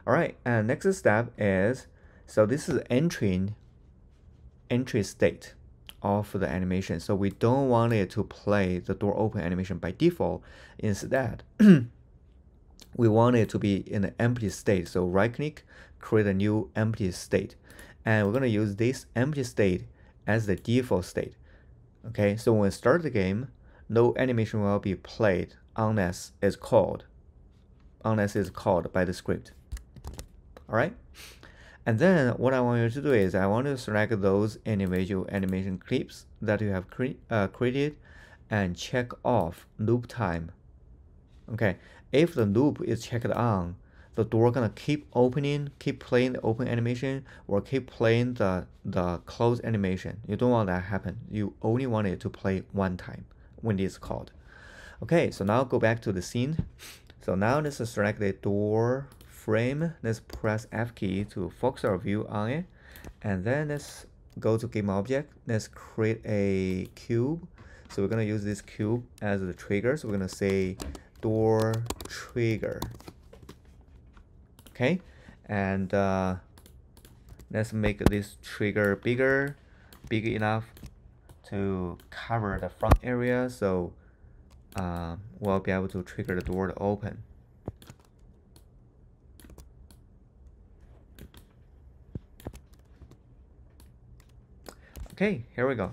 All right. And next step is, so this is entry state of the animation. So we don't want it to play the door open animation by default. Instead, we want it to be in an empty state. So right click, create a new empty state. And we're going to use this empty state as the default state. Okay, so when we start the game, no animation will be played unless it's called by the script. All right. And then what I want you to do is I want to select those individual animation clips that you have created and check off loop time. Okay, if the loop is checked on, the door gonna keep opening, keep playing the open animation, or keep playing the close animation. You don't want that to happen. You only want it to play one time when it's called. Okay, so now go back to the scene. So now let's select the door frame. Let's press F key to focus our view on it, and then let's go to game object. Let's create a cube. So we're gonna use this cube as the trigger. So we're gonna say door trigger. Okay, and let's make this trigger big enough to cover the front area, so we'll be able to trigger the door to open. Okay, here we go.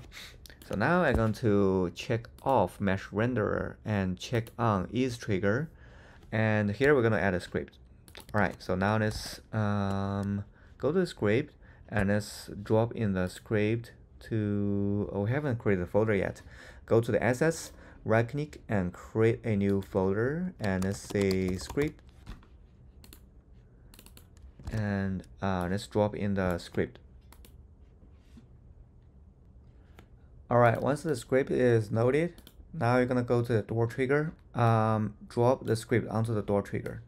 So now I'm going to check off mesh renderer and check on ease trigger, and here we're going to add a script. All right, so now let's go to the script and let's drop in the script to, we haven't created a folder yet. Go to the assets, right click and create a new folder, and let's say script, and let's drop in the script. All right, once the script is loaded, now you're gonna go to the door trigger, drop the script onto the door trigger.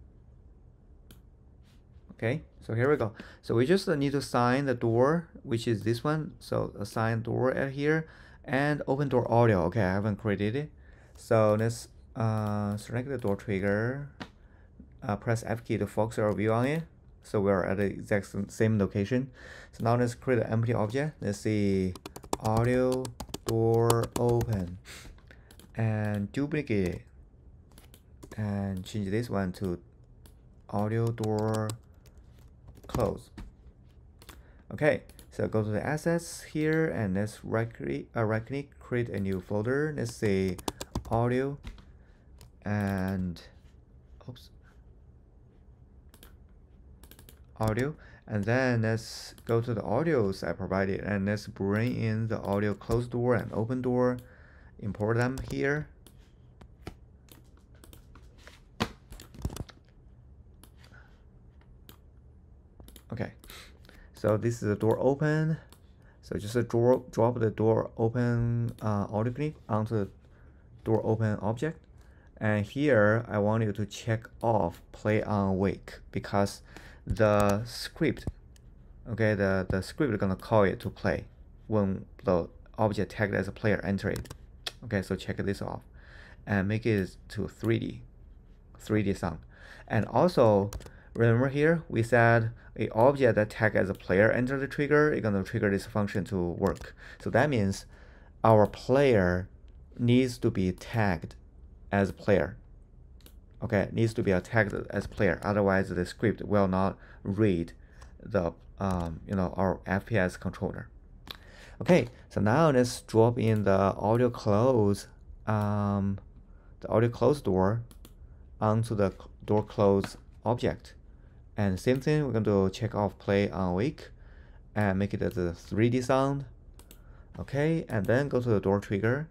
Okay, so here we go. So we just need to assign the door, which is this one. So assign door at here and open door audio. Okay, I haven't created it. So let's select the door trigger, press F key to focus our view on it. So we're at the exact same location. So now let's create an empty object. Let's see, audio door open, and duplicate it and change this one to audio door close. Okay, so go to the assets here and let's right click, create a new folder. Let's say audio, and audio, and then let's go to the audios I provided and let's bring in the audio close door and open door, import them here. Okay, so this is the door open. So just drop the door open audio clip onto the door open object, and here I want you to check off play on wake, because the script, okay, the script is gonna call it to play when the object tagged as a player enter it. Okay, so check this off and make it to 3D sound. And also, remember here, we said a object that tag as a player enter the trigger, it's going to trigger this function to work. So that means our player needs to be tagged as a player. Okay, needs to be tagged as player. Otherwise, the script will not read the our FPS controller. Okay, so now let's drop in the audio close, door onto the door close object. And same thing, we're going to check off play on awake and make it as a 3D sound. Okay, and then go to the door trigger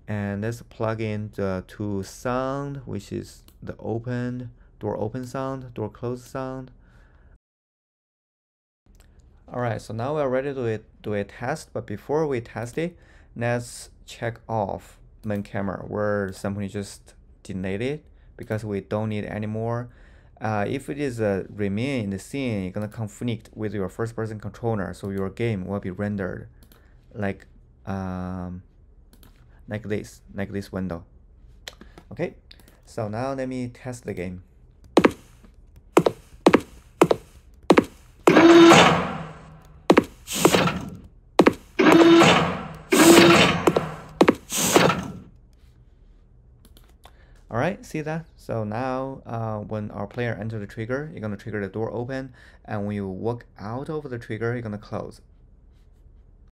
and let's plug in the two sound, which is the door open sound, door close sound. Alright, so now we're ready to do a test, but before we test it, let's check off main camera. We're simply just delete it because we don't need any more. If it is remain in the scene, you're gonna conflict with your first-person controller, so your game will be rendered like this window. Okay, so now let me test the game. Alright, see that? So now when our player enters the trigger, you're going to trigger the door open, and when you walk out of the trigger, you're going to close.